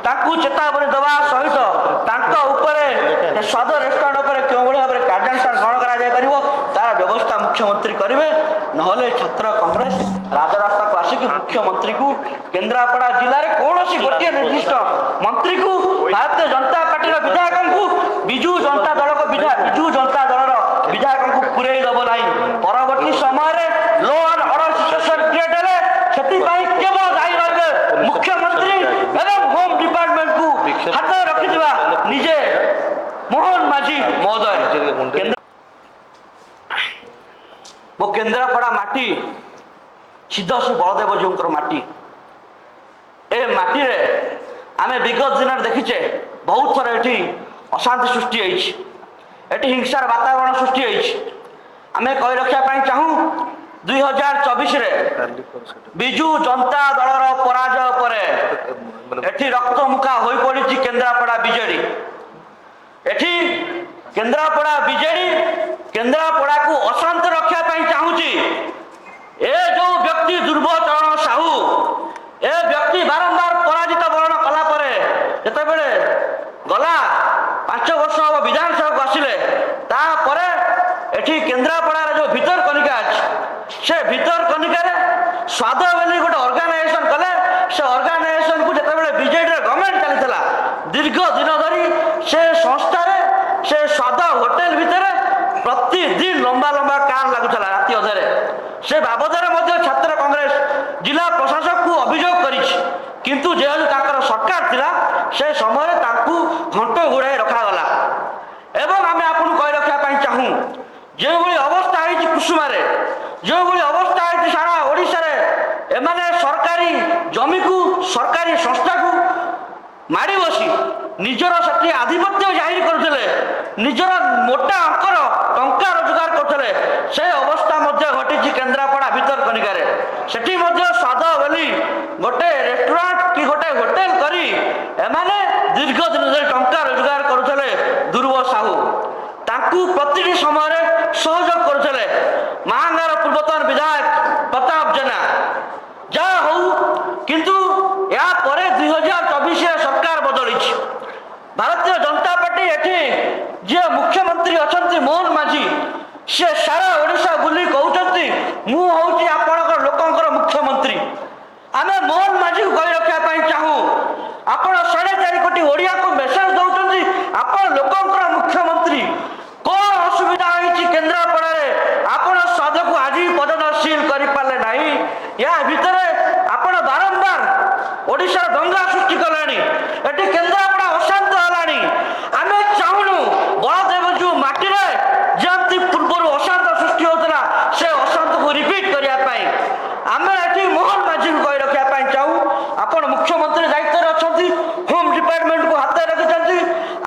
ତାଙ୍କୁ ଚେତାବନୀ ଦେବା ସହିତ ତାଙ୍କ ଉପରେ ସ୍ୱାଦ ରେଷ୍ଟୁରାଣ୍ଟ ଉପରେ କେଉଁଭଳି ଭାବରେ କାର୍ଯ୍ୟାନୁଷ୍ଠାନ ଗ୍ରହଣ କରାଯାଇପାରିବ ତାର ବ୍ୟବସ୍ଥା ମୁଖ୍ୟମନ୍ତ୍ରୀ କରିବେ। ନହେଲେ ଛାତ୍ର କଂଗ୍ରେସ ରାଜରାସ୍ତାକୁ ଆସିକି ମୁଖ୍ୟମନ୍ତ୍ରୀକୁ କେନ୍ଦ୍ରାପଡ଼ା ଜିଲ୍ଲାରେ କୌଣସି ଗୋଟିଏ ନିର୍ଦ୍ଦିଷ୍ଟ ମନ୍ତ୍ରୀକୁ ଭାରତୀୟ ଜନତା ପାର୍ଟିର ବିଧାୟକଙ୍କୁ ବିଜୁ ଜନତା ଦଳର ବିଧାୟକଙ୍କୁ ପୁରେଇ ଦେବ ନାହିଁ। ପରବର୍ତ୍ତୀ ସମୟରେ ଲୋ ଆଣ୍ଡ ଅର୍ଡର ସିଚୁଏସନ କ୍ରିଏଟ ହେଲେ ସେଥିପାଇଁ କେବଳ ଦାୟୀ ରହିବେ ମୁଖ୍ୟମନ୍ତ୍ରୀ ଏବଂ ହୋମ ଡିପାର୍ଟମେଣ୍ଟକୁ ହାତରେ ରଖିଥିବା ନିଜେ ମୋହନ ମାଝୀ ମହୋଦୟ। ମୋ କେନ୍ଦ୍ରାପଡ଼ା ମାଟି ସିଦ୍ଧଶ୍ରୀ ବଳଦେବଜୀଉଙ୍କର ମାଟି। ଏ ମାଟିରେ ଆମେ ବିଗତ ଦିନରେ ଦେଖିଛେ ବହୁତ ଥର ଏଠି ଅଶାନ୍ତି ସୃଷ୍ଟି ହେଇଛି, ଏଠି ହିଂସାର ବାତାବରଣ ସୃଷ୍ଟି ହେଇଛି। ଆମେ କହି ରଖିବା ପାଇଁ ଚାହୁଁ 2024ରେ ବିଜୁ ଜନତା ଦଳର ପରାଜୟ ପରେ ଏଠି ରକ୍ତମୁଖା ହୋଇପଡ଼ିଛି କେନ୍ଦ୍ରାପଡ଼ା ବିଜେଡି। ଏଠି କେନ୍ଦ୍ରାପଡ଼ା ବିଜେଡି କେନ୍ଦ୍ରାପଡ଼ାକୁ ଅଶାନ୍ତ ରଖିବା ପାଇଁ ଚାହୁଁଛି। ଏ ଯୋଉ ବ୍ୟକ୍ତି ଦୁର୍ବଚରଣ ସାହୁ, ଏ ବ୍ୟକ୍ତି ବାରମ୍ବାର ପରାଜିତ ବରଣ କଲା ପରେ ଯେତେବେଳେ ଗଲା 5 ବର୍ଷ ହବ ବିଧାନସଭାକୁ ଆସିଲେ, ତାପରେ ଏଠି କେନ୍ଦ୍ରାପଡ଼ାରେ ଯୋଉ ଭିତରକନିକା ଅଛି, ସେ ଭିତରକନିକାରେ ସ୍ୱାଦ ବୋଲି ଗୋଟେ ଅର୍ଗାନାଇଜେସନ କଲେ। ସେ ଅର୍ଗାନାଇଜେସନକୁ ଯେତେବେଳେ ବିଜେଡିର ଗଭର୍ଣ୍ଣମେଣ୍ଟ ଚାଲିଥିଲା, ଦୀର୍ଘ ଦିନ ଧରି ସେ ସଂସ୍ଥାରେ ସେ ସ୍ୱାଦ ହୋଟେଲ ଭିତରେ ପ୍ରତିଦିନ ଲମ୍ବା ଲମ୍ବା କାର୍ ଲାଗୁଥିଲା ରାତି ଅଧରେ। ସେ ବାବଦରେ ମଧ୍ୟ ଛାତ୍ର କଂଗ୍ରେସ ଜିଲ୍ଲା ପ୍ରଶାସକକୁ ଅଭିଯୋଗ କରିଛି, କିନ୍ତୁ ଯେହେତୁ ତାଙ୍କର ସରକାର ଥିଲା ସେ ସମୟରେ ତାଙ୍କୁ ଘଣ୍ଟ ଘୋଡ଼ାଇ ରଖାଗଲା। ଏବଂ ଆମେ ଆପଣଙ୍କୁ କହି ରଖିବା ପାଇଁ ଚାହୁଁ, ଯେଉଁଭଳି ଅବସ୍ଥା ହେଇଛି କୁସୁମାରେ, ଯେଉଁଭଳି ଅବସ୍ଥା ହେଇଛି ସାରା ଓଡ଼ିଶାରେ, ଏମାନେ ସରକାରୀ ଜମିକୁ ସରକାରୀ ସଂସ୍ଥାକୁ ମାଡ଼ି ବସି ନିଜର ସେଠି ଆଧିପତ୍ୟ ଜାହିର କରୁଥିଲେ, ନିଜର ମୋଟା ଅଙ୍କର ଟଙ୍କା ରୋଜଗାର କରୁଥିଲେ। ସେ ଅବସ୍ଥା ମଧ୍ୟ ଘଟିଛି କେନ୍ଦ୍ରାପଡ଼ା ଭିତରକନିକାରେ। ସେଠି ମଧ୍ୟ ସ୍ୱାଦ ବୋଲି ଗୋଟେ ରେଷ୍ଟୁରାଣ୍ଟ କି ଗୋଟେ ହୋଟେଲ କରି ଏମାନେ ଦୀର୍ଘ ଦିନ ଧରି ଟଙ୍କା ରୋଜଗାର କରୁଥିଲେ। ଦୁର୍ବ ସାହୁ ତାଙ୍କୁ ପ୍ରତିଟି ସମୟରେ ସହଯୋଗ କରୁଥିଲେ। ମାହାଙ୍ଗାର ପୂର୍ବତନ ବିଧାୟକ ପ୍ରତାପ ଜେନା। ଯାହା ହଉ, କିନ୍ତୁ ଏହା ପରେ 2024ରେ ସରକାର ବଦଳିଛି। ଭାରତୀୟ ଜନତା ପାର୍ଟି ଏଠି ଯିଏ ମୁଖ୍ୟମନ୍ତ୍ରୀ ଅଛନ୍ତି ମୋହନ ମାଝୀ, ସେ ସାରା ଓଡ଼ିଶା ବୁଲି କହୁଛନ୍ତି ମୁଁ ହଉଛି ଆପଣଙ୍କର ଲୋକଙ୍କର ମୁଖ୍ୟମନ୍ତ୍ରୀ। ଆମେ ମୋହନ ମାଝୀକୁ କହି ରଖିବା ପାଇଁ ଚାହୁଁ, ଆପଣ 4.5 କୋଟି ଓଡ଼ିଆକୁ ମେସେଜ ଦଉଛନ୍ତି ଆପଣ ଲୋକଙ୍କର ମୁଖ୍ୟମନ୍ତ୍ରୀ। କଣ ଅସୁବିଧା ହେଇଛି କେନ୍ଦ୍ରାପଡ଼ାରେ? ଆପଣ ସ୍ୱାଦକୁ ଆଜି ପର୍ଯ୍ୟନ୍ତ ସିଲ୍ କରିପାରିଲେ ନାହିଁ। ଏହା ଭିତରେ ଆପଣ ବାରମ୍ବାର ଓଡ଼ିଶାର ଦଙ୍ଗା ସୃଷ୍ଟି କଲେଣି। ଏଠି କେନ୍ଦ୍ରାପଡ଼ା ଅଶାନ୍ତ ହେଲାଣି। ଆମେ ଚାହୁଁନୁ ବଳଦେବଜୀଉ ମାଟିରେ ଯେମିତି ପୂର୍ବରୁ ଅଶାନ୍ତ ସୃଷ୍ଟି ହେଉଥିଲା ସେ ଅଶାନ୍ତକୁ ରିପିଟ୍ କରିବା ପାଇଁ ଆମେ ଏଠି ମୋହନ ମାଝୀଙ୍କୁ କହି ରଖିବା ପାଇଁ ଚାହୁଁ, ଆପଣ ମୁଖ୍ୟମନ୍ତ୍ରୀ ଦାୟିତ୍ୱରେ ଅଛନ୍ତି, ହୋମ୍ ଡିପାର୍ଟମେଣ୍ଟକୁ ହାତରେ ରଖିଛନ୍ତି।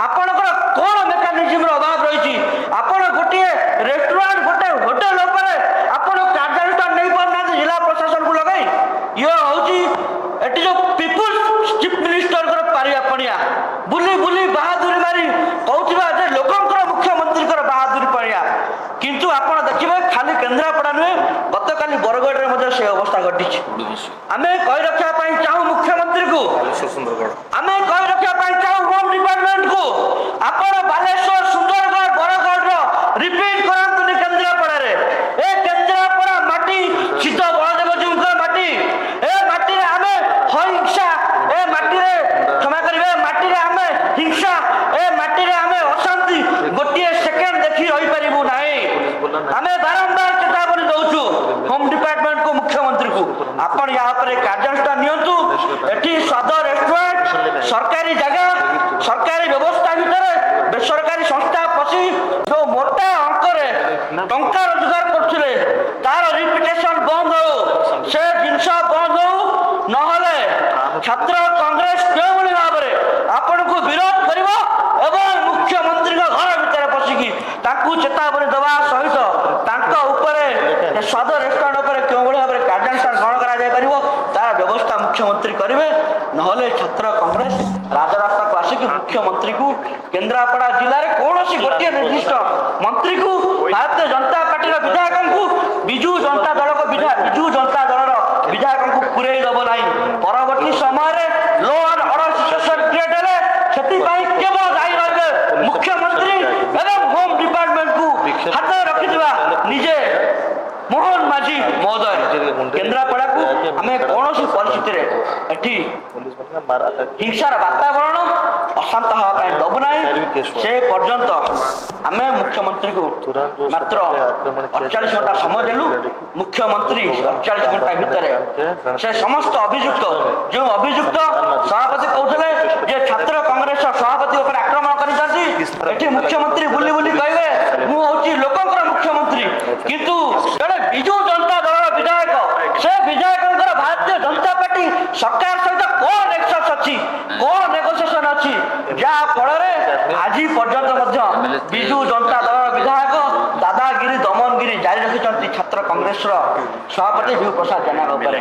ଆପଣଙ୍କର କଣ ମେକାନିଜିମର ଅଭାବ ରହିଛି? ଆପଣ ଗୋଟିଏ ରେଷ୍ଟୁରାଣ୍ଟ ଗୋଟେ ହୋଟେଲ ଉପରେ ଆପଣ କାର୍ଯ୍ୟାନୁଷ୍ଠାନ ନେଇପାରୁନାହାନ୍ତି ଜିଲ୍ଲା ପ୍ରଶାସନକୁ ଲଗାଇ। ଇଏ ହଉଛି ଏଠି ଯୋଉ ପିପୁଲ୍ସ ଚିଫ ମିନିଷ୍ଟରଙ୍କର ପାରିବା ପଣିଆ, ବୁଲି ବୁଲି ବାହାଦୁରୀ ମାରି କହୁଥିବା ଯେ ଲୋକଙ୍କର ମୁଖ୍ୟମନ୍ତ୍ରୀଙ୍କର ବାହାଦୁରୀ ପଣିଆ। କିନ୍ତୁ ଆପଣ ଦେଖିବେ ଖାଲି କେନ୍ଦ୍ରାପଡ଼ା ନୁହେଁ, ଗତକାଲି ବରଗଡ଼ରେ ମଧ୍ୟ ସେ ଅବସ୍ଥା ଘଟିଛି। ଆମେ କହି ରଖିବା ପାଇଁ ଚାହୁଁ ମୁଖ୍ୟମନ୍ତ୍ରୀକୁ, ଆମେ କହି ରଖିବା ପାଇଁ ଚାହୁଁ ହୋମ ଡିପାର୍ଟମେଣ୍ଟକୁ, ଆପଣ ବାଲେଶ୍ୱର, ସୁନ୍ଦରଗଡ଼, ବରଗଡ଼ର ରିପିଟ୍ କରାନ୍ତୁନି କେନ୍ଦ୍ରାପଡ଼ାରେ। ଏ କେନ୍ଦ୍ରାପଡ଼ା ମାଟି ସିଦ୍ଧ ବଳଦେବଜୀଉଙ୍କ ମାଟି। ଏ ମାଟିରେ ଆମେ ହିଂସା, ଏ ମାଟିରେ କ୍ଷମା କରିବେ, ମାଟିରେ ଆମେ ହିଂସା, ଏ ମାଟିରେ ଆମେ ଅଶାନ୍ତି ଗୋଟିଏ ସେକେଣ୍ଡ ଦେଖି ରହିପାରିବୁ ନାହିଁ। ଆମେ ବାରମ୍ବାର ଚେତାବନୀ ଦଉଛୁ ହୋମ ଡିପାର୍ଟମେଣ୍ଟକୁ, ମୁଖ୍ୟମନ୍ତ୍ରୀକୁ, ଆପଣ ୟା ଉପରେ କାର୍ଯ୍ୟାନୁଷ୍ଠାନ ନିଅନ୍ତୁ। ଏଠି ସ୍ୱାଦ ରେଷ୍ଟୁରାଣ୍ଟ ସରକାରୀ ଜାଗା, ସରକାରୀ ବ୍ୟବସ୍ଥା ଭିତରେ ବେସରକାରୀ ସଂସ୍ଥା ପଶି ଯୋଉ ମୋଟା ଅଙ୍କରେ ଟଙ୍କା ରୋଜଗାର କରୁଥିଲେ ତାର ରିପିଟେସନ ବନ୍ଦ ହଉ, ସେ ଜିନିଷ ବନ୍ଦ ହଉ। ନହେଲେ ଛାତ୍ର କଂଗ୍ରେସ କେଉଁଭଳି ଭାବରେ ଆପଣଙ୍କୁ ବିରୋଧ କରିବ ଏବଂ ମୁଖ୍ୟମନ୍ତ୍ରୀଙ୍କ ଘର ଭିତରେ ପଶିକି ତାଙ୍କୁ ଚେତାବନୀ ଦେବା ସହିତ ତାଙ୍କ ଉପରେ ସ୍ୱାଦ ରେଷ୍ଟୁରାଣ୍ଟ ଉପରେ କେଉଁଭଳି ଭାବରେ କାର୍ଯ୍ୟାନୁଷ୍ଠାନ ଗ୍ରହଣ କରାଯାଇପାରିବ ତାର ବ୍ୟବସ୍ଥା ମୁଖ୍ୟମନ୍ତ୍ରୀ କରିବେ। ନହେଲେ ଛାତ୍ର କଂଗ୍ରେସ ରାଜରାସ୍ତାକୁ ଆସିକି ମୁଖ୍ୟମନ୍ତ୍ରୀକୁ କେନ୍ଦ୍ରାପଡ଼ା ଜିଲ୍ଲାରେ କୌଣସି ଗୋଟିଏ ନିର୍ଦ୍ଦିଷ୍ଟ ମନ୍ତ୍ରୀକୁ ଭାରତୀୟ ଜନତା ପାର୍ଟିର ବିଧାୟକଙ୍କୁ ବିଜୁ ଜନତା ଦଳର ବିଧାୟକଙ୍କୁ ପୁରେଇ ଦେବ ନାହିଁ। ପରବର୍ତ୍ତୀ ସମୟରେ ଲୋ ଆଣ୍ଡ ଅର୍ଡର ସିଚୁଏସନ ଆମେ କୌଣସି ପରିସ୍ଥିତିରେ ଏଠି ହିଂସାର ବାତାବରଣ ଅଶାନ୍ତ ହେବା ପାଇଁ ଦେବୁ ନାହିଁ। ସେ ପର୍ଯ୍ୟନ୍ତ ଆମେ ମୁଖ୍ୟମନ୍ତ୍ରୀଙ୍କୁ ମାତ୍ର 48 ଘଣ୍ଟା ସମୟ ଦେଲୁ। ମୁଖ୍ୟମନ୍ତ୍ରୀ 48 ଘଣ୍ଟା ଭିତରେ ସେ ସମସ୍ତ ଅଭିଯୁକ୍ତ, ଯେଉଁ ଅଭିଯୁକ୍ତ ସଭାପତି କହୁଥିଲେ ଯେ ଛାତ୍ର କଂଗ୍ରେସ ସଭାପତି ଉପରେ ଆକ୍ରମଣ କରିଛନ୍ତି, ଏଠି ମୁଖ୍ୟମନ୍ତ୍ରୀ ବୁଲି ବୁଲି କହିବେ ମୁଁ ହଉଛି ଲୋକଙ୍କର ମୁଖ୍ୟମନ୍ତ୍ରୀ, କିନ୍ତୁ ଜଣେ ବିଜୁ ଜନତା ଦଳର ବିଧାୟକ, ସେ ବିଧାୟକଙ୍କର ଭାରତୀୟ ଜନତା ପାର୍ଟି ସରକାର ସହିତ କଣ ନେକ୍ସସ୍ ଅଛି, କଣ ନେଗୋସିଏସନ ଅଛି, ଯାହା ଫଳରେ ଆଜି ପର୍ଯ୍ୟନ୍ତ ମଧ୍ୟ ବିଜୁ ଜନତା ଦଳର ବିଧାୟକ ଦାଦାଗିରି ଦମନଗିରି ଜାରି ରଖିଛନ୍ତି ଛାତ୍ର କଂଗ୍ରେସର ସଭାପତି ବିଭୁ ପ୍ରସାଦ ଜେନାଙ୍କ ଉପରେ।